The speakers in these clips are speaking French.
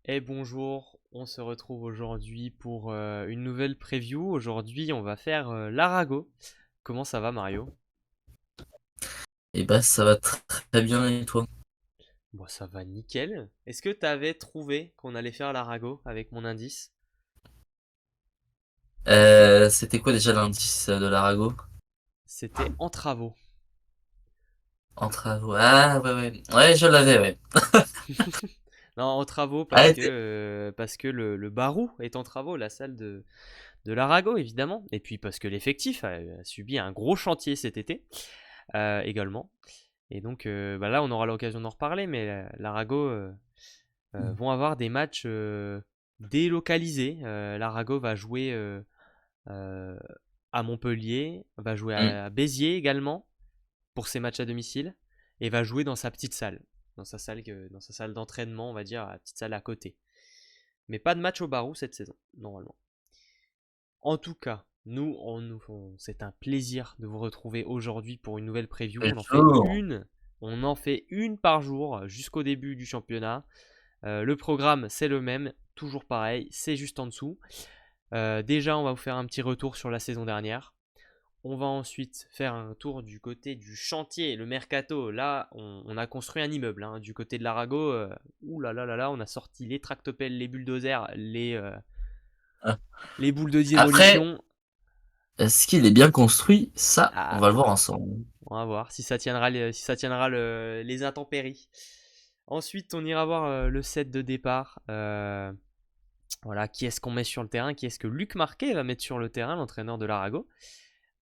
Et bonjour, on se retrouve aujourd'hui pour une nouvelle preview. Aujourd'hui, on va faire l'Arago. Comment ça va, Mario? Et bah ça va très bien et toi? Bon, ça va nickel. Est-ce que t'avais trouvé qu'on allait faire l'Arago avec mon indice? C'était quoi déjà l'indice de l'Arago? C'était en travaux. En travaux. Ah ouais ouais. Ouais je l'avais ouais. Non, en travaux Ah, t'es- parce que le Barou est en travaux, la salle de l'Arago, évidemment. Et puis parce que l'effectif a subi un gros chantier cet été également. Et donc bah là, on aura l'occasion d'en reparler, mais l'Arago vont avoir des matchs délocalisés. L'Arago va jouer euh, à Montpellier, va jouer Hmm. à Béziers également pour ses matchs à domicile, et va jouer dans sa petite salle, dans sa salle d'entraînement, on va dire, la petite salle à côté. Mais pas de match au Barou cette saison, normalement. En tout cas, c'est un plaisir de vous retrouver aujourd'hui pour une nouvelle preview. Toujours. On en fait une par jour jusqu'au début du championnat. Le programme, c'est le même, toujours pareil, c'est juste en dessous. Déjà, on va vous faire un petit retour sur la saison dernière. On va ensuite faire un tour du côté du chantier, le mercato. Là, on a construit un immeuble. Hein. Du côté de l'Arago, ouh là là là là, on a sorti les tractopelles, les bulldozers, Ah. les boules de Après, démolition. est-ce qu'il est bien construit? Ça, on va le Ah, voir ensemble. on va voir si ça tiendra, les intempéries. Ensuite, on ira voir le set de départ. Voilà, qui est-ce qu'on met sur le terrain? Qui est-ce que Luc Marquet va mettre sur le terrain, l'entraîneur de l'Arago?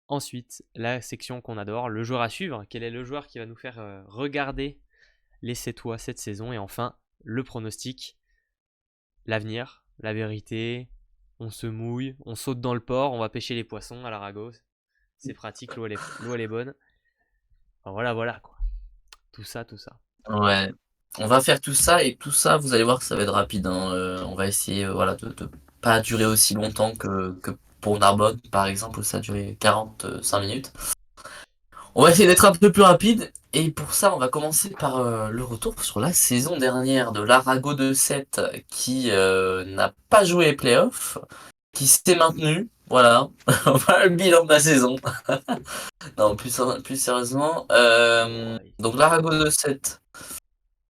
Ensuite, la section qu'on adore, le joueur à suivre. Quel est le joueur qui va nous faire regarder les Sétois cette saison? Et enfin, le pronostic, l'avenir, la vérité. On se mouille, on saute dans le port, on va pêcher les poissons à l'Arago. C'est pratique, l'eau elle est bonne. Enfin, voilà, voilà quoi. Tout ça, tout ça. Ouais. On va faire tout ça et tout ça, vous allez voir que ça va être rapide, hein. On va essayer voilà, de pas durer aussi longtemps que pour Narbonne, par exemple, où ça a duré 45 minutes. On va essayer d'être un peu plus rapide et pour ça, on va commencer par le retour sur la saison dernière de l'Arago de 7 qui n'a pas joué les playoffs, qui s'est maintenu. Voilà, voilà le bilan de la saison. Non, plus sérieusement. Oh, ouais. Donc l'Arago de 7,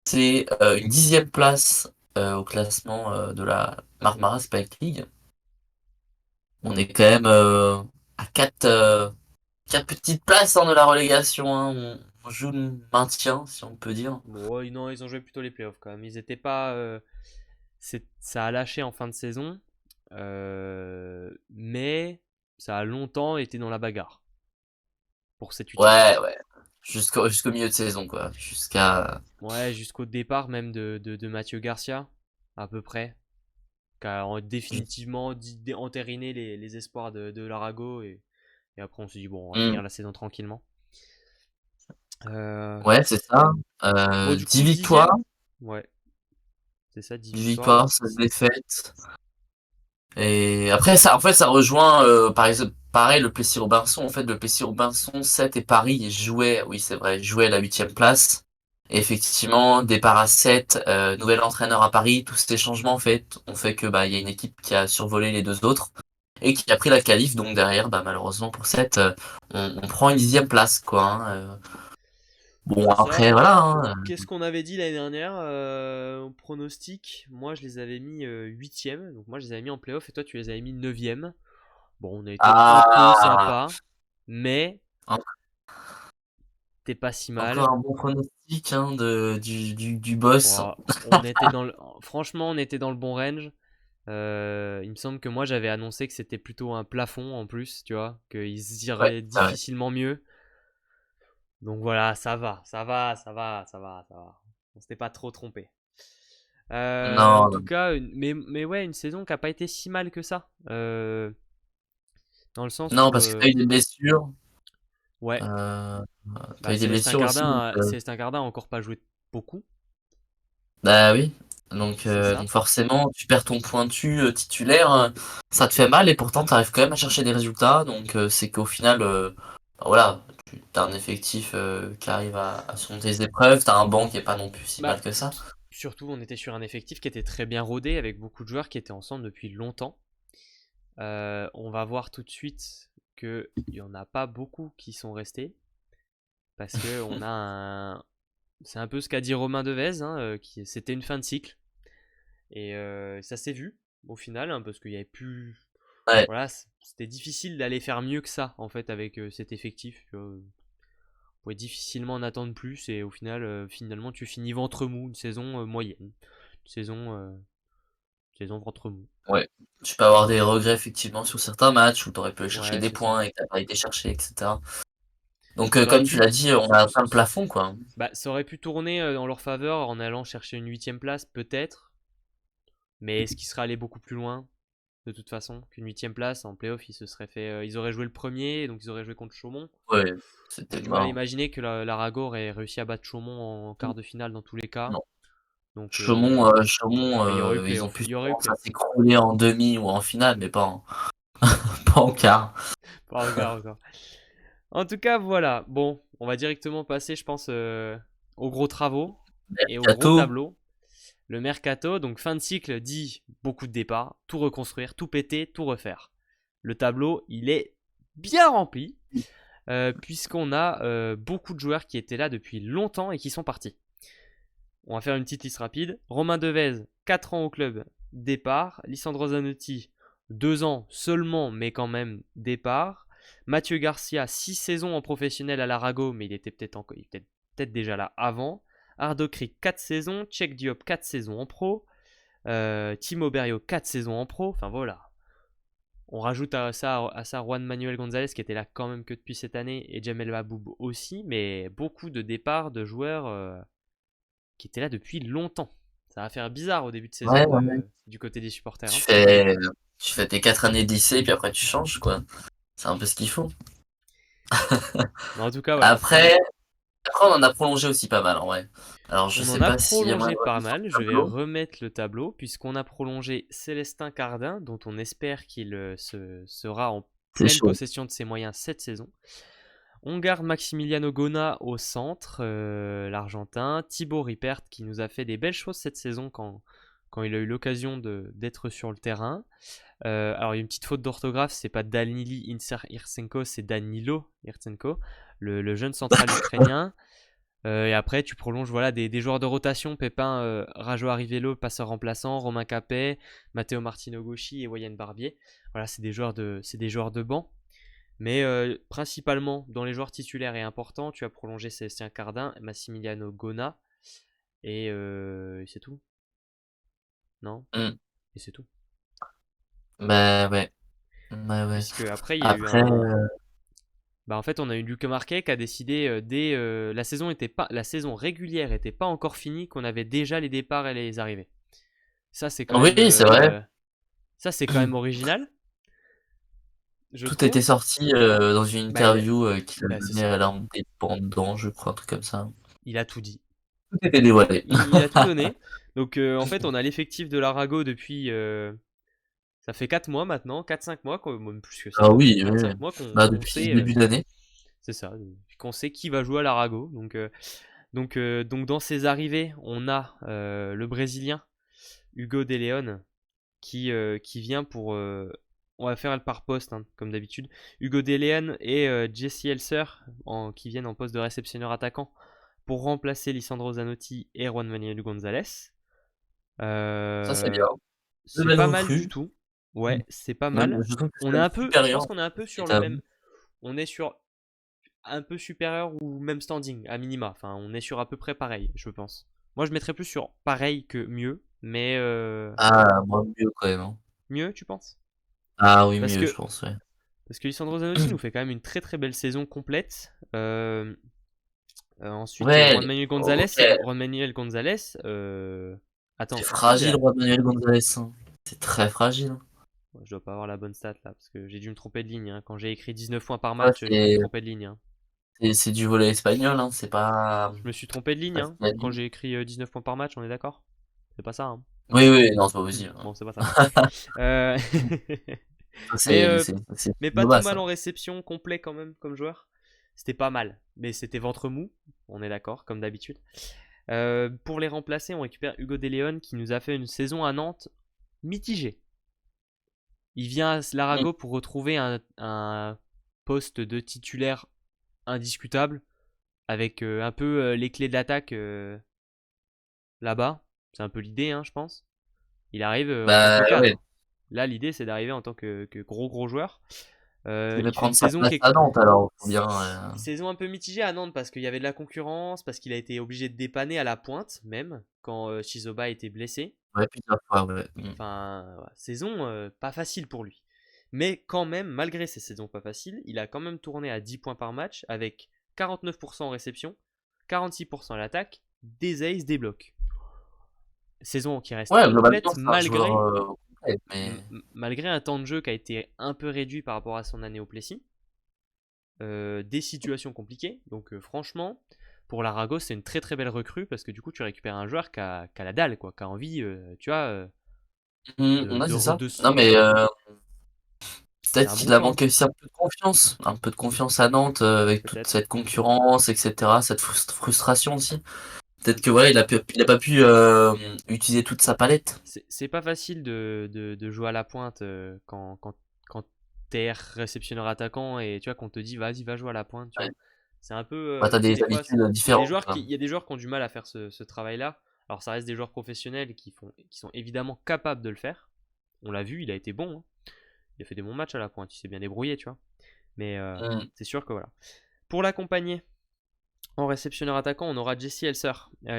c'est une 10e place au classement de la Marmara Spike League. On est quand même à 4 petites places hein, de la relégation. Hein. On joue le maintien, si on peut dire. Bon, ouais, non, ils ont joué plutôt les playoffs quand même. Ils étaient pas. Ça a lâché en fin de saison. Mais ça a longtemps été dans la bagarre pour cette huitième Ouais, place. ouais. Jusqu'au milieu de saison, quoi. Jusqu'à. Ouais, jusqu'au départ même de Mathieu Garcia, à peu près, qui a définitivement entériné les espoirs de l'Arago. Et après, on s'est dit, bon, on va Hmm. finir la saison tranquillement. Euh, Ouais, c'est ça. bon, du 10 coup, victoires. dixième. Ouais, c'est ça, 10 10 victoires. victoires, 16 défaites. Et après, ça, en fait, ça rejoint, par exemple, pareil, le Plessis-Robinson. En fait, le Plessis-Robinson, 7 et Paris jouaient, oui, c'est vrai, jouaient la 8e place. Et effectivement, départ à 7, nouvel entraîneur à Paris, tous ces changements, en fait, ont fait que, bah, il y a une équipe qui a survolé les deux autres et qui a pris la qualif. Donc derrière, bah, malheureusement pour 7, on prend une 10e place, quoi. Hein. Bon, C'est après, ça. voilà. Hein. Qu'est-ce qu'on avait dit l'année dernière au pronostic? Moi, je les avais mis 8e. Donc, moi, je les avais mis en playoff et toi, tu les avais mis 9e. Bon, on a été un peu Ah, sympa, mais en- t'es pas si encore mal. un bon pronostic hein, du boss. Bon, franchement, on était dans le bon range. Il me semble que moi, j'avais annoncé que c'était plutôt un plafond en plus, tu vois, qu'ils Ouais, iraient c'est vrai. difficilement mieux. Donc voilà, ça va, ça va, ça va, ça va, ça va. On s'était pas trop trompé. En Non, tout non. cas, mais ouais, une saison qui a pas été si mal que ça. Dans le sens Non, où, parce que t'as eu des blessures. ouais, Euh, t'as bah eu des blessures aussi. Donc, Célestin Cardin a encore pas joué beaucoup, bah oui. c'est Donc ça. forcément, tu perds ton pointu titulaire. Ça te fait mal et pourtant t'arrives quand même à chercher des résultats. Donc c'est qu'au final, bah voilà, tu as un effectif qui arrive à surmonter les épreuves. T'as un banc qui est pas non plus si Bah, mal que ça. surtout, on était sur un effectif qui était très bien rodé, avec beaucoup de joueurs qui étaient ensemble depuis longtemps. On va voir tout de suite qu'il n'y en a pas beaucoup qui sont restés. Parce que on a un. C'est un peu ce qu'a dit Romain Devez, hein, c'était une fin de cycle. Et ça s'est vu au final, hein, parce qu'il y avait plus. Ouais, Voilà, c'était difficile d'aller faire mieux que ça en fait avec cet effectif. On pouvait difficilement en attendre plus et au final, finalement, tu finis ventre mou, une saison moyenne, une saison ventre mou. ouais. Tu peux avoir des regrets effectivement sur certains matchs où tu aurais pu aller chercher Ouais, des c'est ça. points et que tu pas été cherché, etc. Donc, Ça aurait comme tu pu, l'as dit, on a atteint le plafond, quoi. bah, ça aurait pu tourner en leur faveur en allant chercher une huitième place peut-être, mais est-ce qu'ils seraient allés beaucoup plus loin de toute façon qu'une huitième place en playoff? Ils se seraient fait, ils auraient joué le premier, donc ils auraient joué contre Chaumont. Ouais, J'ai c'était du mal à mort. imaginer que l'Arago aurait réussi à battre Chaumont en quart de finale dans tous les cas. Non. Donc, Chaumont, mais il y aurait eu ils ont playoff. pu Il y aurait eu ça playoff. s'écrouler en demi ou en finale, mais pas en, pas en quart. Pas encore, encore. En tout cas, voilà. Bon, on va directement passer, je pense, aux gros travaux et au gros Mercato, tableau. Le mercato, donc fin de cycle, dit beaucoup de départs, tout reconstruire, tout péter, tout refaire. Le tableau, il est bien rempli, puisqu'on a beaucoup de joueurs qui étaient là depuis longtemps et qui sont partis. On va faire une petite liste rapide. Romain Devez, 4 ans au club, départ. Lissandro Zanotti, 2 ans seulement, mais quand même départ. Mathieu Garcia, 6 saisons en professionnel à l'Arago, mais il était peut-être déjà là avant. Ardo Kriek, 4 saisons. Tchèque Diop, 4 saisons en pro. Timo Berio, 4 saisons en pro. Enfin voilà. On rajoute à ça Juan Manuel Gonzalez qui était là quand même que depuis cette année et Jamel Maboub aussi, mais beaucoup de départs de joueurs qui étaient là depuis longtemps. Ça va faire bizarre au début de ouais, saison ouais, ouais. du côté des supporters, Tu hein. fais, tu fais tes 4 années de lycée, puis après tu changes, quoi. C'est un peu ce qu'il faut. Mais en tout cas, voilà. Après, après, on en a prolongé aussi pas mal, en vrai. Alors, je On en sais a pas s'il y a moyen prolongé de pas revenir sur mal. le Je vais tableau. remettre le tableau puisqu'on a prolongé Célestin Cardin, dont on espère qu'il sera en C'est pleine chaud. possession de ses moyens cette saison. On garde Maximiliano Gona au centre, l'Argentin. Thibaut Ripert qui nous a fait des belles choses cette saison quand il a eu l'occasion d'être sur le terrain. Alors il y a une petite faute d'orthographe, c'est pas Danili Irtsenko, c'est Danilo Irtsenko, le jeune central ukrainien. Et après tu prolonges voilà, des joueurs de rotation, Pépin, Rajo Arrivello, passeur remplaçant, Romain Capet, Matteo Martino Gauchi et Wayne Barbier. Voilà, c'est des joueurs de banc. Mais principalement dans les joueurs titulaires et importants, tu as prolongé Célestin Cardin, Massimiliano Gona et c'est tout. Non? Hmm. Et c'est tout. Bah ouais. Bah ouais. Puisque après il y a eu Après, un. Bah en fait on a eu Luc Marquet qui a décidé dès la saison régulière était pas encore finie qu'on avait déjà les départs et les arrivées. Ça c'est quand même oui, c'est vrai. ça c'est quand même original, je Tout était trouve. sorti dans une Bah, interview qu'il a bah c'est donnée ça. à l'Indépendant, je crois, un truc comme ça. Il a tout dit. Tout était dévoilé. Il a tout donné. Donc en fait on a l'effectif de l'Arago depuis ça fait 4 mois maintenant, 4-5 mois, même plus que ça, Ah oui, oui, oui. 4-5 mois Bah, qu'on depuis sait, le début d'année. c'est ça, qu'on sait qui va jouer à l'Arago. Donc dans ses arrivées, on a le Brésilien Hugo De Leon qui vient pour... on va faire le par poste, hein, comme d'habitude. Hugo De Leon et Jesse Elser qui viennent en poste de réceptionneur attaquant pour remplacer Lisandro Zanotti et Juan Manuel Gonzalez. Ça, c'est bien. Euh, De c'est belles pas mal du recrues. tout. Ouais, c'est pas Même, mal. je trouve que On c'est est même un peu, je supérieur pense qu'on est un peu à ce qui sur était le avant. même, on est sur un peu supérieur ou même standing à minima. Enfin, on est sur à peu près pareil, je pense. Moi, je mettrais plus sur pareil que mieux, mais Ah, moi, mieux quand même, hein. mieux, tu penses? Ah oui, Parce mieux, je que pense, ouais. parce que Lisandro Zanotti nous fait quand même une très très belle saison complète. Ensuite, Ouais, ok. Juan Manuel Gonzalez. C'est Attends, est-ce qu'il fragile, a Juan Manuel Gonzalez, hein. C'est très fragile, hein. Ouais, je dois pas avoir la bonne stat là, parce que j'ai dû me tromper de ligne, hein. Quand j'ai écrit 19 points par Ouais, match, j'ai dû me tromper de ligne, hein. c'est du volley espagnol, hein. Je me suis trompé de ligne, Pas hein. Quand Zidane. j'ai écrit 19 points par match, on est d'accord? C'est pas ça, hein. Oui, oui, non, c'est pas possible, hein. Bon, c'est pas ça. Euh, Ça, mais, c'est mais pas tout Boba, mal ça. en réception, complet quand même comme joueur. C'était pas mal, mais c'était ventre mou, on est d'accord, comme d'habitude. Pour les remplacer, on récupère Hugo De Leon qui nous a fait une saison à Nantes mitigée. Il vient à Mm. l'Arago pour retrouver un poste de titulaire indiscutable avec un peu les clés de l'attaque là-bas. C'est un peu l'idée, hein, je pense. Il arrive en tant que Bah ouais, cadre. Là, l'idée, c'est d'arriver en tant que gros joueur. il va Il fait une prendre sa saison place qui est à Nantes alors, faut bien. saison un peu mitigée à Nantes parce qu'il y avait de la concurrence, parce qu'il a été obligé de dépanner à la pointe même quand Chizoba était blessé. Ouais, plusieurs fois, ouais. Mm. Enfin, ouais, saison pas facile pour lui. Mais quand même, malgré ces saisons pas faciles, il a quand même tourné à 10 points par match avec 49% en réception, 46% à l'attaque, des aces, des blocs. Saison qui reste Ouais, globalement, complète c'est un joueur complet, mais malgré un temps de jeu qui a été un peu réduit par rapport à son année au Plessis. Des situations compliquées. Donc franchement, pour l'Arago, c'est une très très belle recrue parce que du coup, tu récupères un joueur qui a la dalle, quoi, qui a envie, tu vois, Ouais, c'est ça. de Non, mais c'est peut-être un bon qu'il a choix, hein, manqué aussi un peu de confiance à Nantes avec toute peut-être. cette concurrence, etc., cette frustration aussi. Peut-être que voilà, il a pas pu utiliser toute sa palette. C'est pas facile de jouer à la pointe quand t'es réceptionneur attaquant et tu vois qu'on te dit vas-y va jouer à la pointe, tu Ouais. vois. C'est un peu, Bah, t'as tu sais, des des fois, habitudes il y a des différentes, joueurs quoi. il y a des joueurs qui ont du mal à faire ce travail-là. Alors ça reste des joueurs professionnels qui sont évidemment capables de le faire. On l'a vu, il a été bon, hein. Il a fait des bons matchs à la pointe, il s'est bien débrouillé, tu vois. Mais Mm. c'est sûr que voilà. Pour l'accompagner en réceptionneur attaquant, on aura Jesse Elser.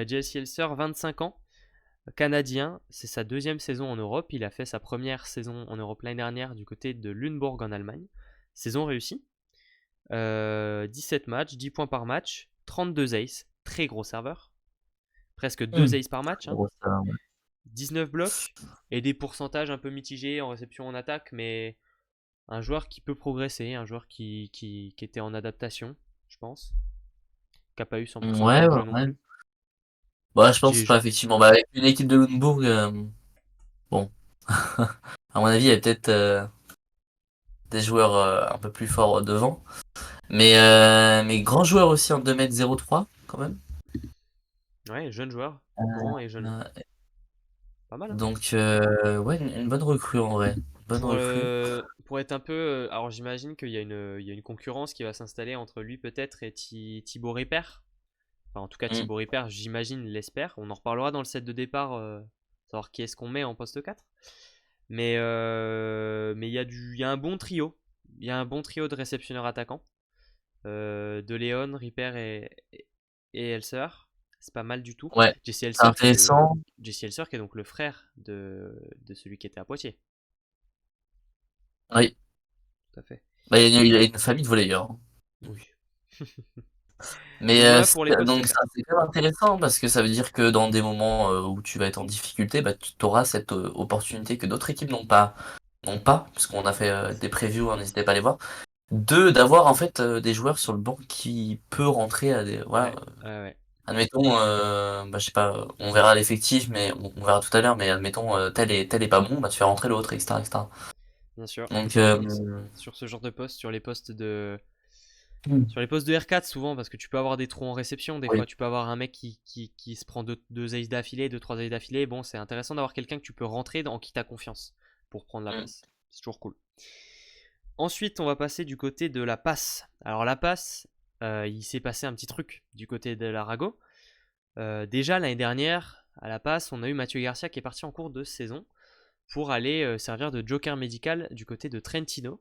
Jesse Elser, 25 ans, canadien. C'est sa deuxième saison en Europe. Il a fait sa première saison en Europe l'année dernière du côté de Lüneburg en Allemagne. Saison réussie. 17 matchs, 10 points par match, 32 aces. Très gros serveur. Presque 2 Mm. aces par match, hein. Gros, ça, ouais. 19 blocs et des pourcentages un peu mitigés en réception en attaque, mais un joueur qui peut progresser, un joueur qui était en adaptation, je pense, qui n'a pas eu 100% de Ouais, temps de ouais, jeu non ouais. plus. Bah, je pense J'ai- pas, effectivement. Bah, avec une équipe de Lunebourg, bon, à mon avis, il y a peut-être des joueurs un peu plus forts devant. Mais grand joueur aussi en 2,03 m quand même. Ouais, jeune joueur, grand et jeune. Euh, Pas mal, hein. donc, ouais, une bonne recrue en vrai. Bonne recrue. Pour être un peu. Alors j'imagine qu'il y a une concurrence qui va s'installer entre lui peut-être et Thibaut Ripper. Enfin, en tout cas, Mm. Thibaut Ripper, j'imagine, l'espère. On en reparlera dans le set de départ, savoir qui est-ce qu'on met en poste 4. Mais il y a un bon trio. Il y a un bon trio de réceptionneurs attaquants. De Léon, Ripper et Elser. C'est pas mal du tout. Ouais, Jesse c'est Elser intéressant. Qui est donc le frère de celui qui était à Poitiers. Oui. Tout à fait. Bah, il a une famille de volleyeurs, hein. Oui. Mais Donc voilà pour les postes donc ça 4. c'est quand même intéressant parce que ça veut dire que dans des moments où tu vas être en difficulté, bah, tu auras cette opportunité que d'autres équipes n'ont pas, parce qu'on a fait des previews, hein, n'hésitez pas à les voir, d'avoir en fait des joueurs sur le banc qui peut rentrer à des voilà, Ouais, ouais, ouais, admettons bah, je sais pas, on verra l'effectif mais on verra tout à l'heure mais admettons tel est pas bon, bah tu fais rentrer l'autre etc., etc. bien sûr. Donc Sur ce genre de poste, hmm, sur les postes de R4 souvent, parce que tu peux avoir des trous en réception, des oui. fois tu peux avoir un mec qui se prend deux aces d'affilée, deux, trois aces d'affilée. Bon, c'est intéressant d'avoir quelqu'un que tu peux rentrer en qui t'as confiance pour prendre la Hmm. place. C'est toujours cool. Ensuite, on va passer du côté de la passe. Alors la passe, il s'est passé un petit truc du côté de l'Arago. Déjà l'année dernière, à la passe, on a eu Mathieu Garcia qui est parti en cours de saison pour aller servir de joker médical du côté de Trentino,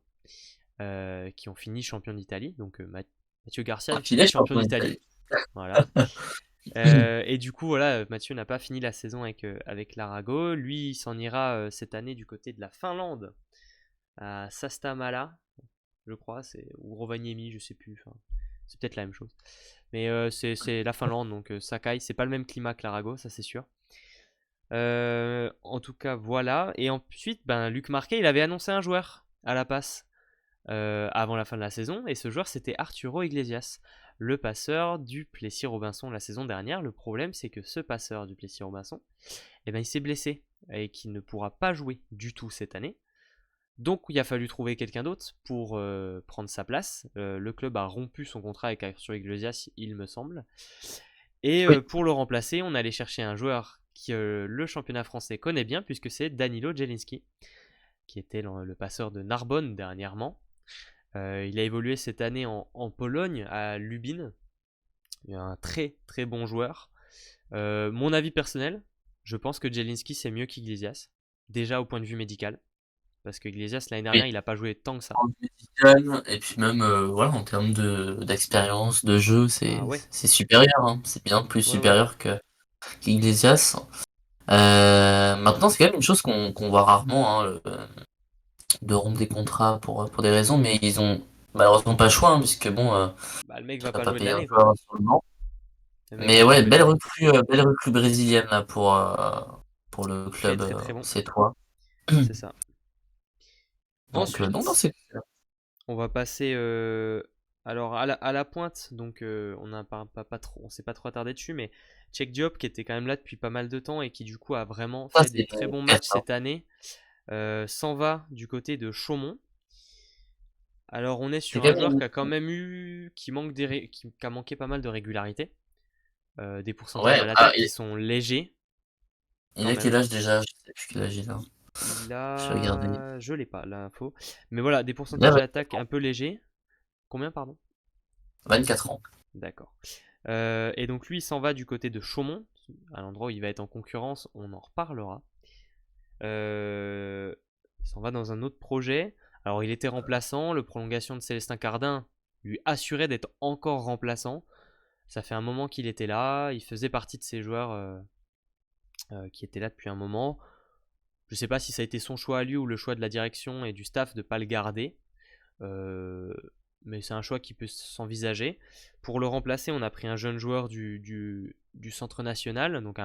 qui ont fini champion d'Italie. Donc Mathieu Garcia Ah, est puis il est fini champion champion d'Italie. d'Italie. Voilà. Et du coup, voilà, Mathieu n'a pas fini la saison avec l'Arago. Lui, il s'en ira cette année du côté de la Finlande, à Sastamala, je crois, ou Rovaniemi, je sais plus. Enfin, c'est peut-être la même chose. Mais c'est la Finlande, donc Sakai, c'est pas le même climat que l'Arago, ça c'est sûr. En tout cas, voilà. Et ensuite, ben, Luc Marquet, il avait annoncé un joueur à la passe avant la fin de la saison. Et ce joueur, c'était Arturo Iglesias, le passeur du Plessis-Robinson la saison dernière. Le problème, c'est que ce passeur du Plessis-Robinson, eh ben, il s'est blessé et qu'il ne pourra pas jouer du tout cette année. Donc, il a fallu trouver quelqu'un d'autre pour prendre sa place. Le club a rompu son contrat avec Arturo Iglesias, il me semble. Et Oui. pour le remplacer, on allait chercher un joueur qui le championnat français connaît bien, puisque c'est Danilo Jelinski, qui était le passeur de Narbonne dernièrement. Il a évolué cette année en Pologne, à Lubin. Il est un très très bon joueur. Mon avis personnel, je pense que Jelinski c'est mieux qu'Iglesias. Déjà au point de vue médical. Parce que Iglesias l'année dernière Oui. il a pas joué tant que ça. En médical, et puis même voilà, en termes d'expérience, de jeu, Ah ouais, c'est supérieur, hein. C'est bien plus ouais, ouais. supérieur que qu'Iglesias. Maintenant, c'est quand même une chose qu'on voit rarement, hein, de rompre des contrats pour des raisons, mais ils ont malheureusement pas le choix, hein, puisque bon, Bah le mec tu va vas pas pas jouer de payer un l'année quoi. joueur sur le banc. Le mec va Mais pas ouais, jouer de l'année. belle recrue brésilienne là pour le Très club très très bon. c'est toi. C'est ça. Donc non, non, Ensuite, c'est on va passer alors à la pointe, donc on a pas trop, on s'est pas trop attardé dessus, mais Cheikh Diop qui était quand même là depuis pas mal de temps et qui du coup a vraiment ça, fait des c'est très bons matchs certain. cette année, s'en va du côté de Chaumont. Alors on est C'est sur un quand joueur même qui a quand même eu, qui a manqué pas mal de régularité, des pourcentages ouais, à l'attaque qui sont légers il quand a quel même. âge déjà? Je sais plus quel âge il a. Il Je vais regarder. a, je l'ai pas l'info, mais voilà des Il a pourcentages à l'attaque un peu légers. Combien pardon? 24 ans. D'accord. Et donc lui, il s'en va du côté de Chaumont, à l'endroit où il va être en concurrence, on en reparlera. Il s'en va dans un autre projet. Alors il était remplaçant, le prolongation de Célestin Cardin lui assurait d'être encore remplaçant. Ça fait un moment qu'il était là, il faisait partie de ces joueurs qui étaient là depuis un moment. Je ne sais pas si ça a été son choix à lui ou le choix de la direction et du staff de ne pas le garder. Euh, mais c'est un choix qui peut s'envisager. Pour le remplacer, on a pris un jeune joueur du centre national, donc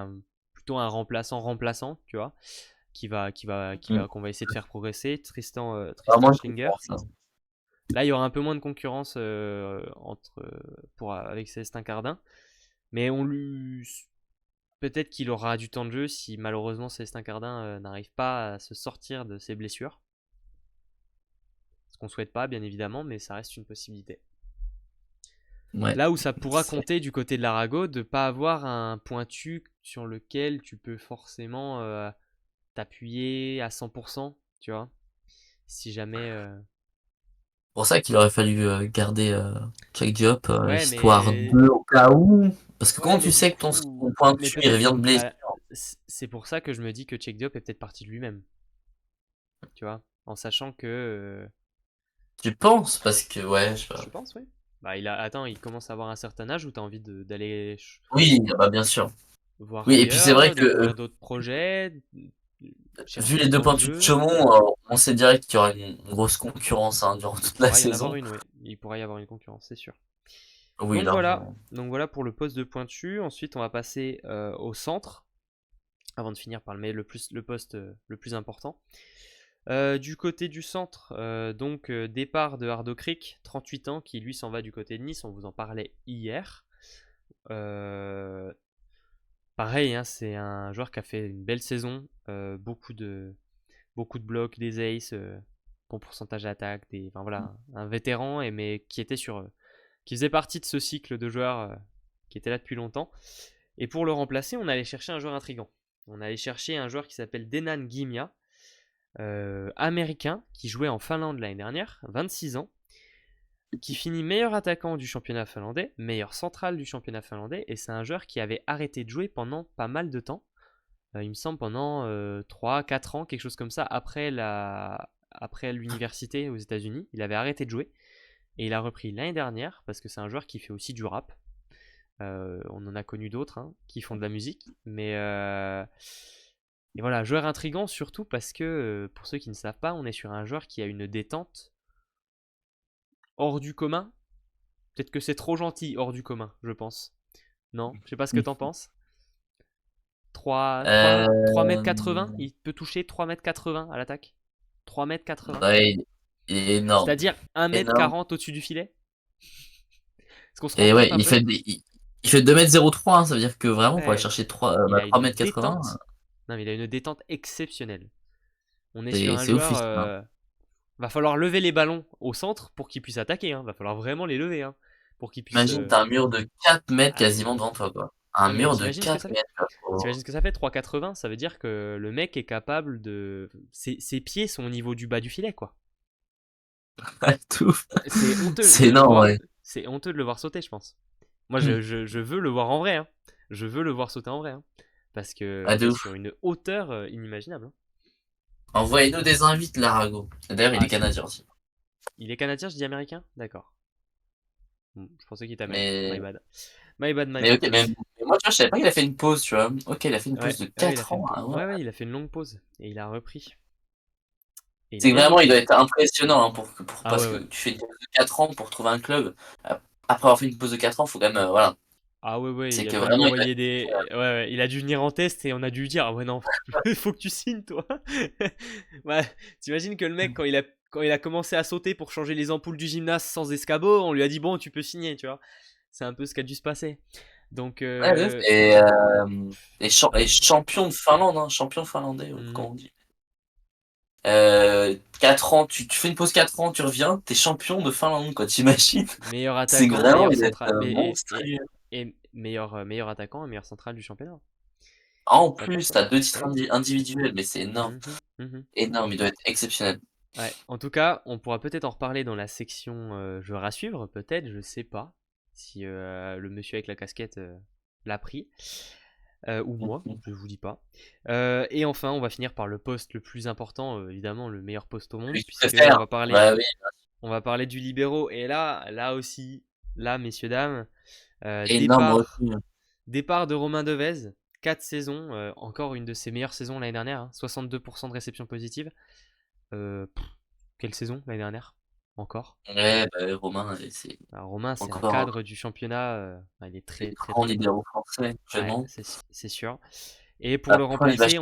plutôt un remplaçant, tu vois, qu'on va essayer de faire progresser, Vraiment Tristan une Schlinger. concurrence, là. Là, il y aura un peu moins de concurrence avec Célestin Cardin, mais peut-être qu'il aura du temps de jeu si malheureusement Célestin Cardin n'arrive pas à se sortir de ses blessures. Ce qu'on souhaite pas, bien évidemment, mais ça reste une possibilité. Ouais. Là où ça pourra C'est- compter du côté de l'Arago, de ne pas avoir un pointu sur lequel tu peux forcément t'appuyer à 100%, tu vois. Si jamais. pour ça qu'il aurait fallu garder Check Diop, Ouais, histoire mais. de au cas où. Parce que Ouais, quand mais tu du sais que coup. ton Mais pointu il peut-être. revient de blessure, Bah, c'est pour ça que je me dis que Cheikh Diop est peut-être parti de lui-même, tu vois. En sachant que. tu penses? Parce que ouais, je sais pas. Je pense, oui. Bah, attends, il commence à avoir un certain âge où tu as envie d'aller Oui, ah bah bien sûr. voir Oui, et puis c'est vrai ailleurs, que découvrir d'autres projets, vu chercher les du deux temps de pointus de jeu. Chaumont, on sait direct qu'il y aura une grosse concurrence hein, durant toute Il la pourra y en avoir saison. une, oui. Il pourra y avoir une concurrence, c'est sûr. Oui, Donc voilà. largement. Donc voilà pour le poste de pointu. Ensuite, on va passer au centre avant de finir par le poste le plus important. Du côté du centre, donc départ de Hardo Creek, 38 ans, qui lui s'en va du côté de Nice. On vous en parlait hier. Euh, Pareil, hein, c'est un joueur qui a fait une belle saison. Beaucoup de blocs, des aces, bon pourcentage d'attaque, enfin voilà, un vétéran, mais qui faisait partie de ce cycle de joueurs qui était là depuis longtemps. Et pour le remplacer, on allait chercher un joueur intrigant. On allait chercher un joueur qui s'appelle Denan Gimia, américain, qui jouait en Finlande l'année dernière, 26 ans, qui finit meilleur attaquant du championnat finlandais, meilleur central du championnat finlandais, et c'est un joueur qui avait arrêté de jouer pendant pas mal de temps. Il me semble pendant 3-4 ans, quelque chose comme ça, après l'université aux États-Unis. Il avait arrêté de jouer et il a repris l'année dernière parce que c'est un joueur qui fait aussi du rap. On en a connu d'autres hein, qui font de la musique, mais et voilà, joueur intrigant surtout parce que pour ceux qui ne savent pas, on est sur un joueur qui a une détente hors du commun. Peut-être que c'est trop gentil hors du commun, je pense. Non, je sais pas ce que t'en penses. 3 m 80, Euh, il peut toucher 3 m 80 à l'attaque. 3 m 80. ouais, il est énorme. C'est-à-dire 1 m Énorme. 40 au-dessus du filet. Est-ce qu'on se rend Et compte ouais, un peu? il fait 2,03 m, ça veut dire que vraiment pour aller Ouais, chercher il a 3 une mètres 80, détente. Non, mais il a une détente exceptionnelle. On est sur un c'est joueur. office. Hein. Va falloir lever les ballons au centre pour qu'il puisse attaquer. Hein. Va falloir vraiment les lever. Hein, pour qu'il puisse. Imagine, t'as un mur de 4 mètres Ah, quasiment devant toi, quoi. Un Non, mais mur de t'imagines ce que 4 ça fait? mètres. Quoi. T'imagines ce que ça fait 3,80? Ça veut dire que le mec est capable de. Ses pieds sont au niveau du bas du filet, quoi. Tout. C'est honteux C'est de le énorme, voir. ouais. C'est honteux de le voir sauter, je pense. Moi, je veux le voir en vrai. Hein. Je veux le voir sauter en vrai. Hein. Parce que Ah, il de est ouf. sur une hauteur inimaginable. Hein. Envoyez-nous des invites, Larago. D'ailleurs, il est Ah, si. canadien aussi. Il est canadien, je dis américain? D'accord. Je pensais qu'il était américain. My Mais, bad. My bad, my mais bad. ok, mais moi, tu vois, je savais pas qu'il a fait une pause, tu vois. Ok, il a fait une Ouais, pause de ouais, il a 4 fait ans. Ah ouais. ouais, ouais, il a fait une longue pause. Et il a repris. Et il a C'est que bien vraiment, il doit repris. être impressionnant hein, Ah parce ouais, que ouais. tu fais une pause de 4 ans pour trouver un club. Après avoir fait une pause de 4 ans, faut quand même. Voilà. Ah ouais, ouais, C'est il a que dû lui vraiment, il doit envoyer être. des. Ouais, ouais, il a dû venir en test et on a dû lui dire, ah ouais, non, il faut que tu signes, toi. Ouais, t'imagines que le mec, quand il a commencé à sauter pour changer les ampoules du gymnase sans escabeau, on lui a dit, bon, tu peux signer, tu vois. C'est un peu ce qui a dû se passer. Donc, Ouais, ouais, et champion de Finlande, hein, champion finlandais, comme mhm. on dit. 4 ans, tu fais une pause 4 ans, tu reviens, t'es champion de Finlande, quoi, t'imagines? Meilleur C'est que attaquant, vraiment, meilleur il doit être central. monstrueux. Et meilleur, meilleur attaquant et meilleur central du championnat. En Ça pour plus, toi. t'as 2 titres individuels, mais c'est énorme. Mhm, mhm. Énorme, il doit être exceptionnel. Ouais, en tout cas, on pourra peut-être en reparler dans la section joueurs à suivre, peut-être, je sais pas si le monsieur avec la casquette l'a pris, ou moi, je vous dis pas. Et enfin, on va finir par le poste le plus important, évidemment, le meilleur poste au monde, Celui que tu puisque préfères? Bah oui, on va parler du libéro. Et là aussi, là, messieurs, dames, énorme recrue. départ de Romain Devez, 4 saisons, encore une de ses meilleures saisons l'année dernière, hein, 62% de réception positive. Quelle saison l'année dernière? Encore. Ouais, bah, Romain, c'est Alors, Romain, c'est un encore cadre du championnat. Il est un très des très grands très bon. libéraux français, Ouais, actuellement. c'est sûr. Et pour le Après, il va remplacer, chercher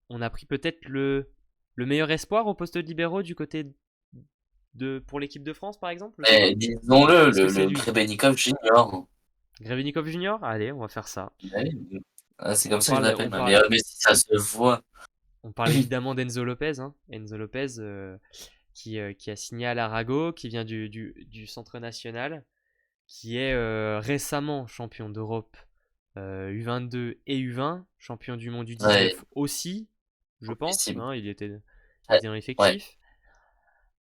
on a pris peut-être le meilleur espoir au poste de libéraux du côté pour l'équipe de France, par exemple, je sais pas. disons-le, Est-ce que c'est le lui? Grebenikov Junior. Grevenikov Junior? Allez, on va faire ça. Ouais, c'est comme On ça que je parle, l'appelle, mais si ça se voit. on parle évidemment d'Enzo Lopez. Hein. Enzo Lopez qui a signé à l'Arago, qui vient du centre national, qui est récemment champion d'Europe U22 et U20, champion du monde Ouais, U19 aussi, je pense. possible. Hein, il Ouais, était dans ouais. l'effectif.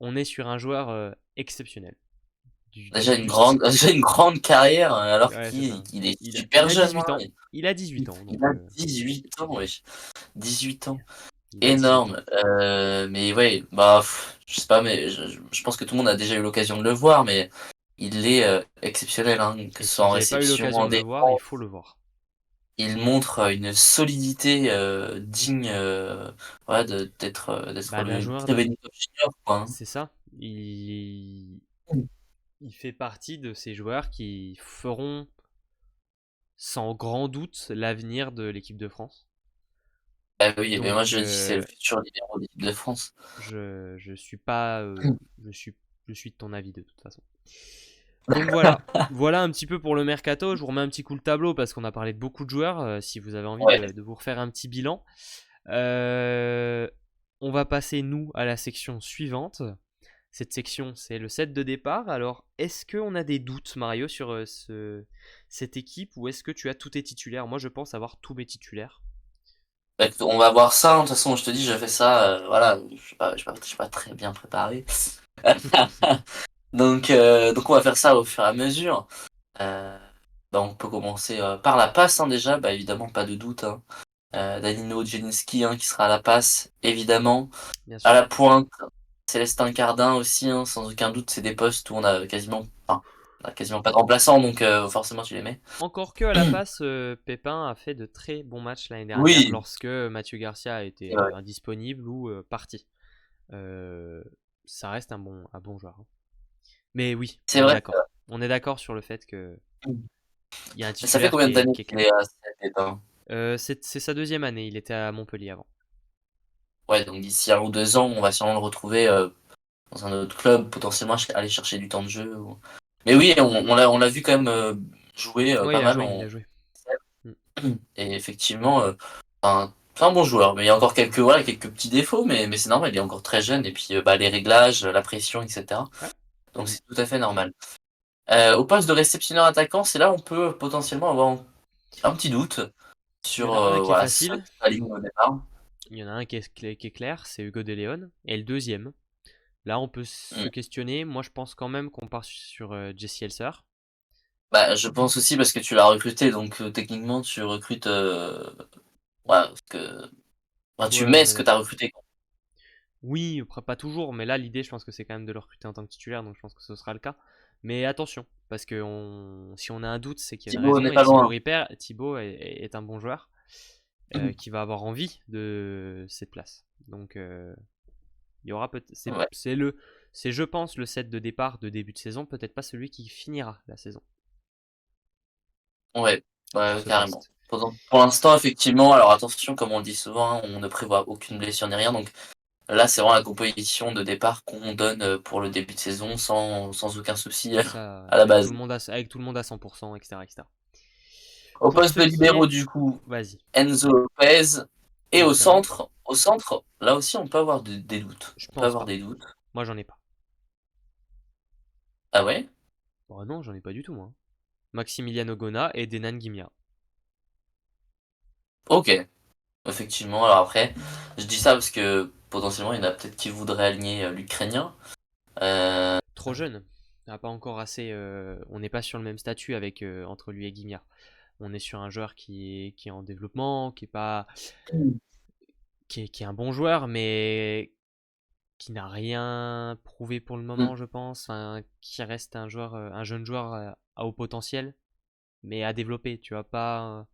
On est sur un joueur exceptionnel. Déjà une grande, déjà une grande carrière, alors Ouais, c'est ça. qu'il est Il super a jeune. 18 Hein. ans. Il a 18 ans, Il donc a 18 ans, wesh. 18 ans. il a 18 ans. Énorme. Mais ouais, bah, je sais pas, mais je pense que tout le monde a déjà eu l'occasion de le voir, mais il est exceptionnel, hein, que Et ce si soit en vous n'avez pas eu réception, l'occasion en de le voir, il défense. faut le voir. Il montre une solidité digne voilà, d'être Bah, d'un le joueur Grebennikov Junior, quoi. Hein. c'est ça. Il fait partie de ces joueurs qui feront sans grand doute l'avenir de l'équipe de France. Bah oui, mais moi Donc, je dis c'est le futur libéral de l'équipe de France. je suis pas, je suis de ton avis de toute façon. Donc voilà, voilà un petit peu pour le mercato. Je vous remets un petit coup le tableau parce qu'on a parlé de beaucoup de joueurs. Si vous avez envie Ouais, de vous refaire un petit bilan, Euh, on va passer nous à la section suivante. Cette section, c'est le set de départ. Alors, est-ce qu'on a des doutes, Mario, sur cette équipe ou est-ce que tu as tous tes titulaires? Moi, je pense avoir tous mes titulaires. bah, écoute, on va voir ça. Hein. De toute façon, je te dis, je fais ça. Voilà, je suis pas très bien préparé. Donc on va faire ça au fur et à mesure. Euh, Bah, on peut commencer par la passe, hein, déjà. Bah, évidemment, pas de doute. Hein. Danilo Djerinski hein, qui sera à la passe, évidemment. Bien À sûr. la pointe, Célestin Cardin aussi, hein, sans aucun doute, c'est des postes où on a quasiment pas de remplaçants, donc forcément tu les mets. Encore que à la passe, Pépin a fait de très bons matchs l'année dernière Oui, lorsque Mathieu Garcia a été c'est vrai. indisponible ou parti. Euh, Ça reste un bon joueur. Hein. Mais oui, C'est on est vrai. d'accord. On est d'accord sur le fait que il y a un Ça fait titulaire combien d'années qui est qu'il clair. est à cette hein. C'est sa deuxième année, il était à Montpellier avant. Ouais, donc d'ici 1 ou 2 ans, on va sûrement le retrouver dans un autre club, potentiellement aller chercher du temps de jeu. Mais oui, on l'a vu quand même jouer Ouais, pas mal il a en. joué. Mm. Et effectivement, c'est un bon joueur. Mais il y a encore quelques petits défauts, mais c'est normal, il est encore très jeune. Et puis bah, les réglages, la pression, etc. Ouais. Donc Mhm. c'est tout à fait normal. Au poste de réceptionneur attaquant, c'est là où on peut potentiellement avoir un petit doute Il y sur en a un qui est voilà, ceux facile. qui s'alignent au départ. Il y en a un qui est clair, c'est Hugo De Leon. Et le deuxième, là, on peut se Mm. questionner. Moi, je pense quand même qu'on part sur Jesse Elser. Bah, je pense aussi parce que tu l'as recruté, donc techniquement tu recrutes. Ouais, parce que enfin, tu Ouais, mets ce que tu as recruté. oui, après, pas toujours, mais là, l'idée, je pense que c'est quand même de le recruter en tant que titulaire, donc je pense que ce sera le cas. Mais attention, parce que si on a un doute, c'est qu'il y a une Thibaut raison. n'est Et pas loin. Thibaut est un bon joueur qui va avoir envie de cette place. Donc, il y aura peut-être. Ouais, C'est, je pense, le set de départ de début de saison, peut-être pas celui qui finira la saison ouais, sur ouais, ce carrément. poste. Pour l'instant, effectivement, alors attention, comme on le dit souvent, hein, on ne prévoit aucune blessure ni rien, donc là, c'est vraiment la composition de départ qu'on donne pour le début de saison sans aucun souci C'est ça, à la base. avec tout le monde à 100%, etc., etc. Au Pour poste ce de qui libéraux, est. du coup, Vas-y, Enzo Lopez. Et notamment. au centre, là aussi, on peut avoir des doutes. Je On peut pense avoir pas. des doutes. Moi, j'en ai pas. Ah ouais? Oh non, j'en ai pas du tout, moi. Maximiliano Gona et Denan Gimia. Ok, effectivement. Alors après, je dis ça parce que potentiellement, il y en a peut-être qui voudraient aligner l'Ukrainien. Euh, Trop jeune. On n'a pas encore assez. On n'est pas sur le même statut avec entre lui et Gimia. On est sur un joueur qui est en développement, qui est pas, qui est un bon joueur, mais qui n'a rien prouvé pour le moment, je pense. Enfin, qui reste un jeune joueur à haut potentiel, mais à développer. Tu vois pas.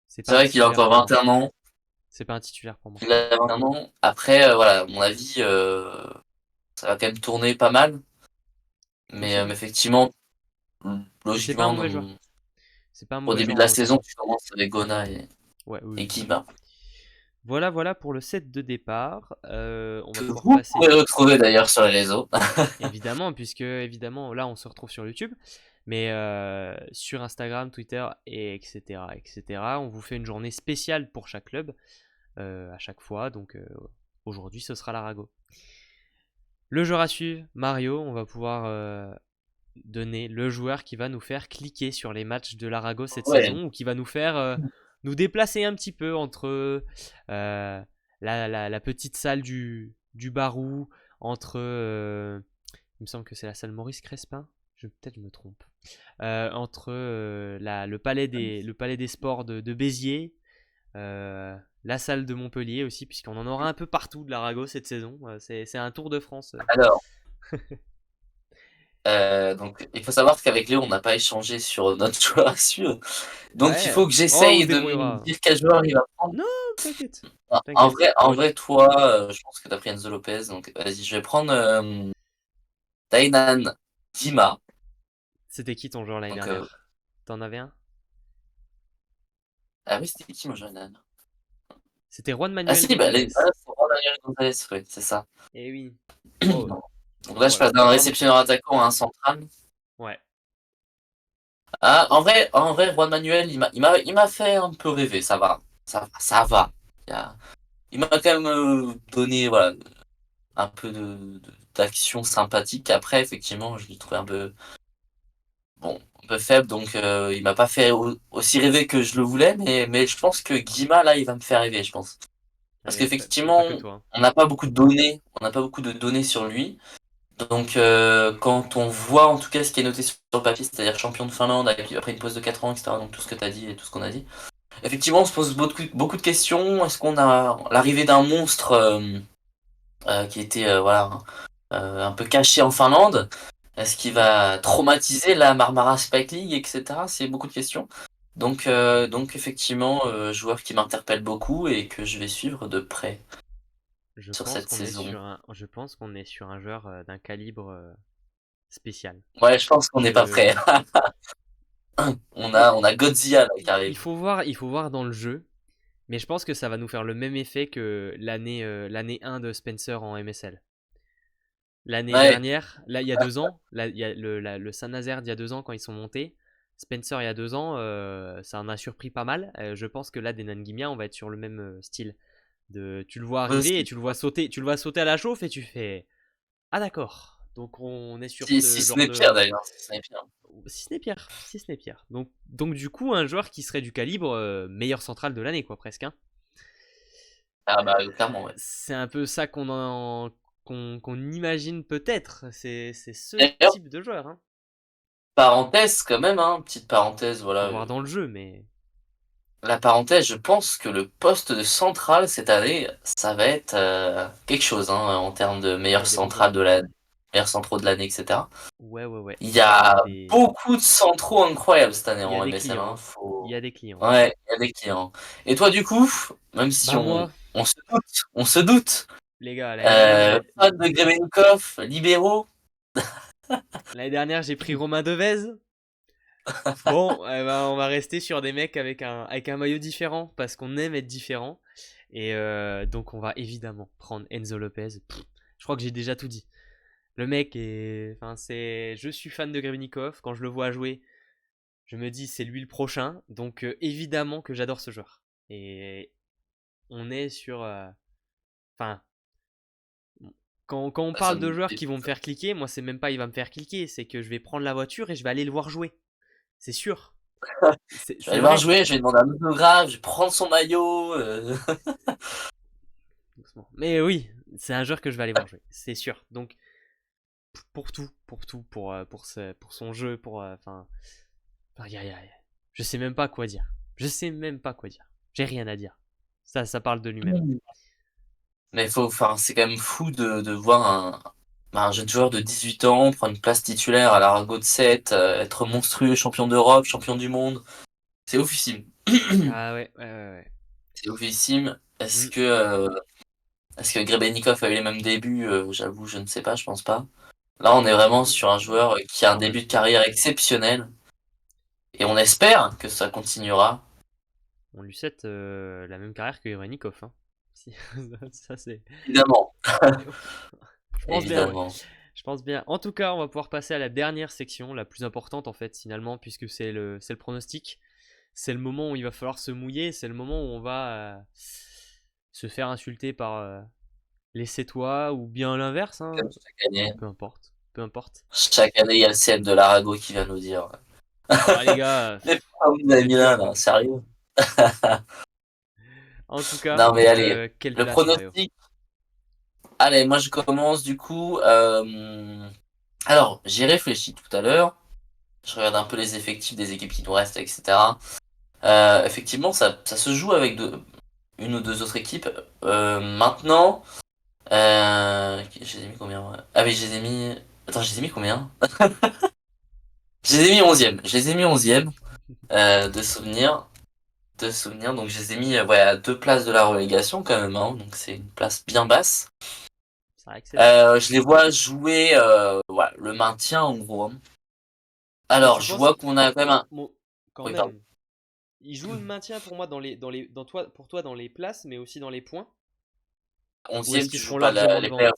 C'est C'est pas un vrai qu'il a titulaire encore pour moi. 21 ans. C'est pas un titulaire pour moi. Il a 21 ans. Après, voilà, à mon avis, ça va quand même tourner pas mal. Mais Possible. effectivement, Mais c'est pas un logiquement, mauvais joueur. C'est pas un au mauvais début joueur de la en haut saison, tableau. tu commences avec Gona Ouais, et oui, oui. Kiba. Voilà, voilà pour le set de départ. On va Que pouvoir vous passer, pourrez retrouver d'ailleurs sur les réseaux. évidemment, puisque évidemment là on se retrouve sur YouTube, mais sur Instagram, Twitter, et etc., etc. On vous fait une journée spéciale pour chaque club à chaque fois. Donc aujourd'hui ce sera l'Arago. Le joueur à suivre, Mario, on va pouvoir donner le joueur qui va nous faire cliquer sur les matchs de l'Arago cette Ouais. saison ou qui va nous faire nous déplacer un petit peu entre la petite salle du Barou, entre. Il me semble que c'est la salle Maurice Crespin. Peut-être je me trompe. Entre le palais des sports de Béziers, la salle de Montpellier aussi, puisqu'on en aura un peu partout de l'Arago cette saison. C'est un tour de France. Alors, donc, il faut savoir qu'avec Léo, on n'a pas échangé sur notre joueur à suivre. Donc, il Ouais. faut que Oh, on j'essaye se de me débrouillera. dire quel joueur il va prendre. Non, t'inquiète. En T'inquiète. vrai, toi, je pense que tu as pris Enzo Lopez. Donc, vas-y, je vais prendre Tainan Dima. C'était qui ton joueur l'année Donc, dernière? T'en avais un? ah oui, c'était qui mon joueur C'était Juan Ah Manuel si, bah, González. c'est Daniel Gonzalez, oui, c'est ça. Eh oui. Oh, Donc là, je voilà. passe d'un Pardon. réceptionneur attaquant à un central. Ouais. Ah, Juan Manuel, il m'a fait un peu rêver, ça va. Ça va. Il m'a quand même donné voilà, un peu d'action sympathique. Après, effectivement, je l'ai trouvé un peu faible, donc il m'a pas fait aussi rêver que je le voulais, mais je pense que Guima, là, il va me faire rêver, je pense. Parce Et pas qu'effectivement, que toi. on n'a pas beaucoup de données, on n'a pas beaucoup de données sur lui. Donc, quand on voit en tout cas ce qui est noté sur le papier, c'est-à-dire champion de Finlande après une pause de 4 ans, etc., donc tout ce que tu as dit et tout ce qu'on a dit, effectivement, on se pose beaucoup de questions. Est-ce qu'on a l'arrivée d'un monstre qui était voilà, un peu caché en Finlande? Est-ce qu'il va traumatiser la Marmara Spike League, etc.? C'est beaucoup de questions. Donc effectivement, joueur qui m'interpelle beaucoup et que je vais suivre de près sur cette saison. Je pense qu'on est sur un joueur d'un calibre spécial. Ouais, je pense qu'on n'est pas prêt. Je, On a Godzilla là, qui arrive. il faut voir dans le jeu, mais je pense que ça va nous faire le même effet que l'année 1 de Spencer en MSL. L'année Ouais, dernière, là il y a 2 ans, là, il y a le Saint-Nazaire d'il y a 2 ans quand ils sont montés. Spencer il y a 2 ans, ça en a surpris pas mal. Je pense que là, des Nangimia, on va être sur le même style. Tu le vois arriver et aussi. tu le vois sauter à la chauffe et tu fais ah d'accord. Donc on est sur Si ce ce genre n'est pire de... d'ailleurs, si ce n'est pire. Si ce n'est pire, si ce n'est pire. Donc du coup, un joueur qui serait du calibre meilleur central de l'année, quoi, presque. Hein. Ah bah clairement, ouais. C'est un peu ça qu'on imagine peut-être. C'est ce D'ailleurs, type de joueur. Hein. parenthèse quand même, hein, petite parenthèse, Faut voilà. voir dans le jeu, mais La parenthèse, je pense que le poste de central cette année, ça va être quelque chose, hein, en termes de il y meilleur a des bons joueurs. central de la meilleur centraux de l'année, etc. Ouais, ouais, ouais. Il y Il y a a des, beaucoup de centraux incroyables cette année il y a en des MSM, clients. hein, Hein. Il y a des clients. Ouais, il y a des clients. Et toi, du coup, même si Bah moi, on se doute, les gars, l'année dernière, fan de Grebenikov, libéraux, j'ai pris Romain Devez. Bon, eh ben, on va rester sur des mecs avec un maillot différent parce qu'on aime être différent. Et donc, on va évidemment prendre Enzo Lopez. Je crois que j'ai déjà tout dit. Le mec est. Enfin, c'est. Je suis fan de Grebenikov. Quand je le vois jouer, je me dis c'est lui le prochain. Donc, évidemment que j'adore ce joueur. Et on est sur. Enfin, quand on ça parle de me joueurs qui vont me faire cliquer, moi, c'est même pas il va me faire cliquer. C'est que je vais prendre la voiture et je vais aller le voir jouer. C'est sûr. je vais C'est aller voir vrai. jouer, je vais demander un autographe, je vais prendre son maillot. Doucement. Mais oui, c'est un joueur que je vais aller voir jouer, c'est sûr. Donc pour son jeu, enfin, je sais même pas quoi dire. Je sais même pas quoi dire. J'ai rien à dire. Ça parle de lui-même. Mais enfin, c'est quand même fou de voir un jeune joueur de 18 ans prendre une place titulaire à l'Arago de 7, être monstrueux, champion d'Europe, champion du monde. C'est oufissime. Ah ouais, ouais, ouais, ouais. C'est oufissime. Mm. Est-ce que Grebenikov a eu les mêmes débuts? J'avoue, je ne sais pas, je pense pas. Là, on est vraiment sur un joueur qui a un Quand même. début de carrière exceptionnel. Et on espère que ça continuera. On lui souhaite la même carrière que Ivanikov. Hein. Ça c'est. Évidemment. Je pense bien, ouais. Évidemment. Je pense bien. En tout cas, on va pouvoir passer à la dernière section, la plus importante en fait, finalement, puisque c'est le pronostic. C'est le moment où il va falloir se mouiller, c'est le moment où on va se faire insulter par les Sétois ou bien l'inverse, hein. Comme chaque année. Peu importe, peu importe. Chaque année, il y a le CM de l'Arago qui vient nous dire. Ah les gars, Mais pourquoi vous avez c'est mis là, dur là? quoi. Sérieux? En tout cas, Non, mais allez. quelle Le place Mario? pronostic. Allez, moi je commence du coup. Alors, j'ai réfléchi tout à l'heure. Je regarde un peu les effectifs des équipes qui nous restent, etc. Effectivement, ça se joue avec une ou deux autres équipes. Maintenant, je les ai mis combien? Ouais. Ah oui, je les ai mis. Attends, je les ai mis combien? Je les ai mis 11e. Je les ai mis 11e de souvenir. De souvenir. Donc je les ai mis ouais, à 2 places de la relégation quand même. Hein. Donc c'est une place bien basse. C'est vrai que c'est bas. Je les vois jouer voilà, le maintien en gros. Hein. Ah, Alors tu je penses? vois qu'on a quand même un. Quand Oui, pardon. même. Il joue le maintien pour moi pour toi dans les places, mais aussi dans les points. Ou est-ce 11e, qu'ils tu joues seront pas largement les devant? playoffs.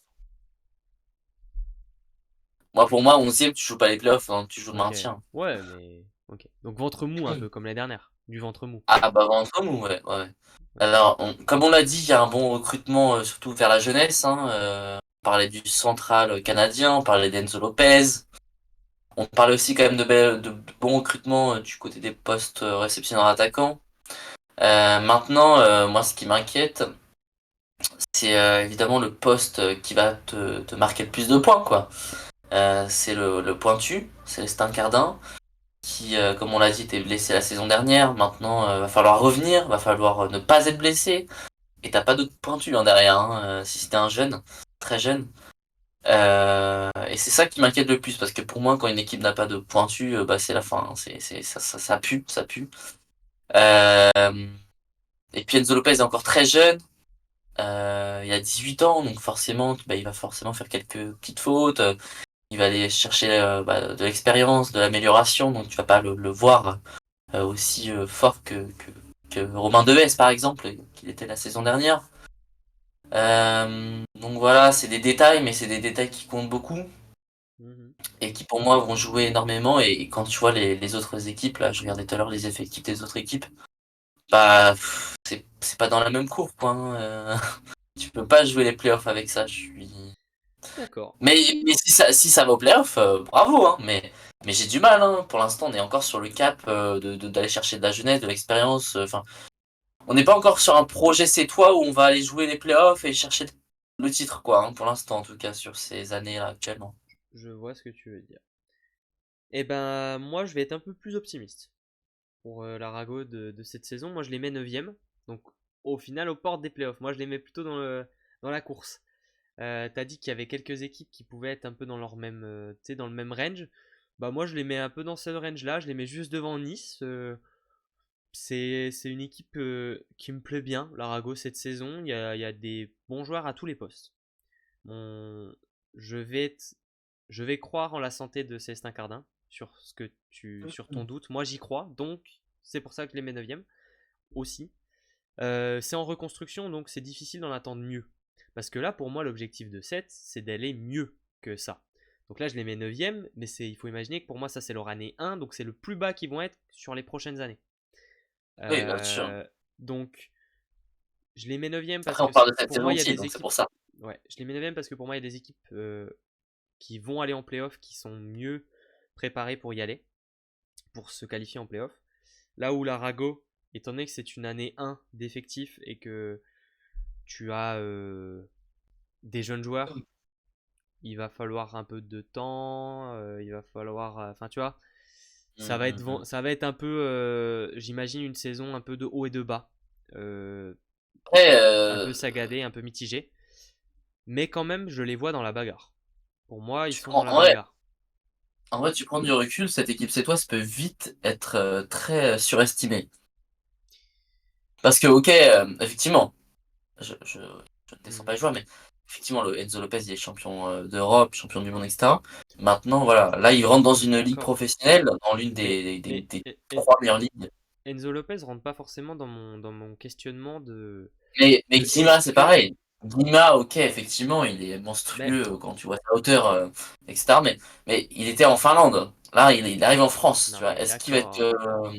Moi, pour moi, 11e, tu joues pas les playoffs, hein, tu joues le Ok. maintien. Ouais, mais. Ok. Donc ventre mou un peu, comme l'année dernière. Du ventre mou. Ah bah ventre mou, ouais, ouais. Ok. Alors, comme on l'a dit, il y a un bon recrutement, surtout vers la jeunesse. Hein, on parlait du central canadien, on parlait d'Enzo Lopez. On parlait aussi quand même de bons recrutements du côté des postes réceptionneurs attaquants. Maintenant, moi, ce qui m'inquiète, c'est évidemment le poste qui va te marquer le plus de points, quoi. C'est le pointu, Célestin Cardin, qui, comme on l'a dit, était blessé la saison dernière. Maintenant, va falloir revenir, va falloir ne pas être blessé. Et t'as pas d'autres pointus hein, derrière, hein, si c'était un jeune, très jeune. Et c'est ça qui m'inquiète le plus, parce que pour moi, quand une équipe n'a pas de pointu, bah, c'est la fin. Hein. Ça pue, ça pue. Euh, et puis Enzo Lopez est encore très jeune. Il a 18 ans, donc forcément, bah, il va forcément faire quelques petites fautes. Il va aller chercher bah, de l'expérience, de l'amélioration, donc tu vas pas le voir aussi fort que Romain Deves, par exemple, qu'il était la saison dernière. Donc voilà, c'est des détails, mais c'est des détails qui comptent beaucoup Mhm. et qui pour moi vont jouer énormément. Et quand tu vois les autres équipes, là, je regardais tout à l'heure les effectifs des autres équipes, bah c'est pas dans la même cour, quoi. Hein, tu peux pas jouer les playoffs avec ça. D'accord. Mais si ça va au playoff, bravo, hein, mais j'ai du mal, hein. Pour l'instant, on est encore sur le cap d'aller chercher de la jeunesse, de l'expérience. Enfin, on n'est pas encore sur un projet C'est toi où on va aller jouer les playoffs et chercher le titre, quoi, hein, pour l'instant, en tout cas, sur ces années-là actuellement. Je vois ce que tu veux dire. Eh ben, moi, je vais être un peu plus optimiste pour l'Arago de cette saison. Moi, je les mets 9e. Donc, au final, aux portes des playoffs. Moi, je les mets plutôt dans la course. T'as dit qu'il y avait quelques équipes qui pouvaient être un peu dans leur même, tu sais, dans le même range. Bah, moi, je les mets un peu dans ce range-là. Je les mets juste devant Nice. C'est une équipe qui me plaît bien, l'Arago, cette saison. Il y a des bons joueurs à tous les postes. Mon- je vais je vais croire en la santé de Célestin Cardin sur ton doute. Moi, j'y crois, donc c'est pour ça que je les mets 9e aussi. C'est en reconstruction, donc c'est difficile d'en attendre mieux. Parce que là, pour moi, l'objectif de 7, c'est d'aller mieux que ça. Donc là, je les mets 9e, mais il faut imaginer que pour moi, ça, c'est leur année 1, donc c'est le plus bas qu'ils vont être sur les prochaines années. Oui, bien sûr. Donc, je les mets 9e parce Après, on que parle de cette pour saison moi, il y a aussi, des donc c'est équipes. pour ça. Ouais, je les mets 9e parce que pour moi, il y a des équipes qui vont aller en playoff, qui sont mieux préparées pour y aller, pour se qualifier en playoff. Là où l'Arago, étant donné que c'est une année 1 d'effectifs et que tu as des jeunes joueurs, il va falloir un peu de temps, il va falloir. Enfin, tu vois, Mhm. ça va être un peu, j'imagine, une saison un peu de haut et de bas. Euh, Après, un peu sagadé, un peu mitigé. Mais quand même, je les vois dans la bagarre. Pour moi, ils tu sont dans prends, la ouais, bagarre. en vrai, tu prends du recul, cette équipe C'est toi, ça peut vite être très surestimé. Parce que, ok, effectivement, je ne descends Mhm. pas les joueurs, mais effectivement, le Enzo Lopez, il est champion d'Europe, champion du monde, etc. Maintenant, voilà, là, il rentre dans une ligue D'accord. professionnelle, dans l'une Mais, des trois meilleures ligues. Enzo Lopez rentre pas forcément dans mon questionnement Mais de Guima, est-ce c'est que. pareil. Guima, ok, effectivement, il est Ben, monstrueux quand tu vois sa hauteur, etc. Mais il était en Finlande. Là, il arrive en France, tu non, vois. mais Est-ce qu'il va être d'accord.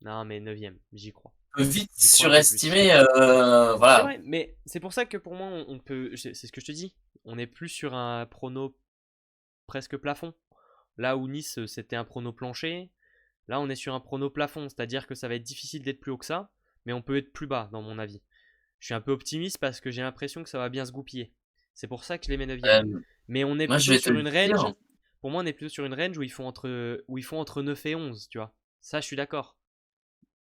Non, mais 9e, j'y crois. vite J'y crois un peu plus. surestimé, C'est voilà. vrai, mais c'est pour ça que pour moi, on peut. C'est ce que je te dis. On est plus sur un prono presque plafond. Là où Nice, c'était un prono plancher. Là, on est sur un prono plafond. C'est-à-dire que ça va être difficile d'être plus haut que ça. Mais on peut être plus bas, dans mon avis. Je suis un peu optimiste parce que j'ai l'impression que ça va bien se goupiller. C'est pour ça que je les mets 9e. Euh, Mais on est Moi, je plutôt vais te sur le une range. dire. Pour moi, on est plutôt sur une range où ils font entre 9 et 11, tu vois. Ça, je suis d'accord.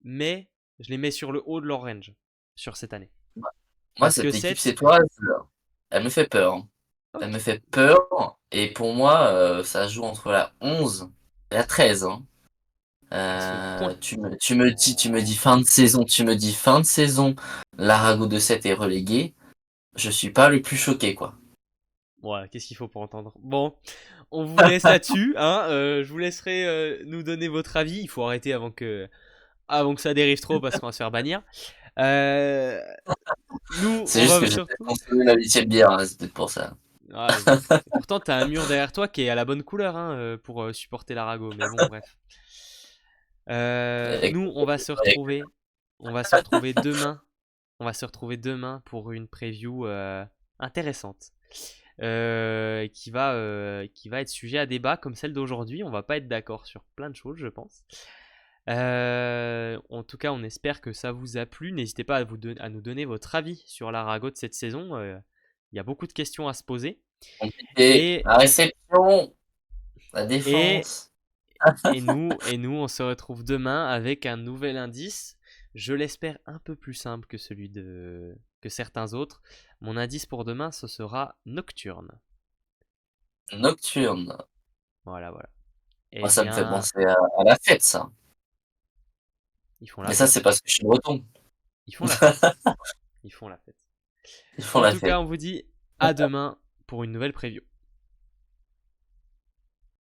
Mais je les mets sur le haut de leur range sur cette année. Moi, Parce que cette équipe 7, C'est toi, elle me fait peur, hein. Elle me ok. fait peur. Et pour moi, ça joue entre la 11 et la 13, hein. À ce point. Tu me dis fin de saison, l'Arago de 7 est relégué. Je suis pas le plus choqué, quoi. Ouais, qu'est-ce qu'il faut pour entendre. Bon, on vous laisse là-dessus. Hein, je vous laisserai nous donner votre avis. Il faut arrêter avant que ça dérive trop parce qu'on va se faire bannir. Euh, nous, C'est on juste que va j'ai peut-être surtout. consommé la 8ème bière, hein, c'est peut-être pour ça. Ah, et pourtant, t'as un mur derrière toi qui est à la bonne couleur hein, pour supporter l'Arago. Mais bon, bref. Avec- Nous, on va se avec- retrouver. On va se retrouver demain. On va se retrouver demain pour une preview intéressante. Qui va être sujet à débat comme celle d'aujourd'hui. On va pas être d'accord sur plein de choses, je pense. En tout cas, on espère que ça vous a plu. N'hésitez pas à nous donner votre avis sur l'Arago de cette saison. Il y a beaucoup de questions à se poser. Compliqué. Et, La réception, la et, défense. nous, on se retrouve demain avec un nouvel indice. Je l'espère un peu plus simple que que certains autres. Mon indice pour demain, ce sera Nocturne. Nocturne. Voilà, voilà. Moi, Eh ça me fait bien, penser à la fête, ça. ils font la Mais ça, c'est fête. parce que je suis breton. Ils font la fête. Ils font la fête. Ils font En la tout cas, fête. on vous dit à demain pour une nouvelle preview.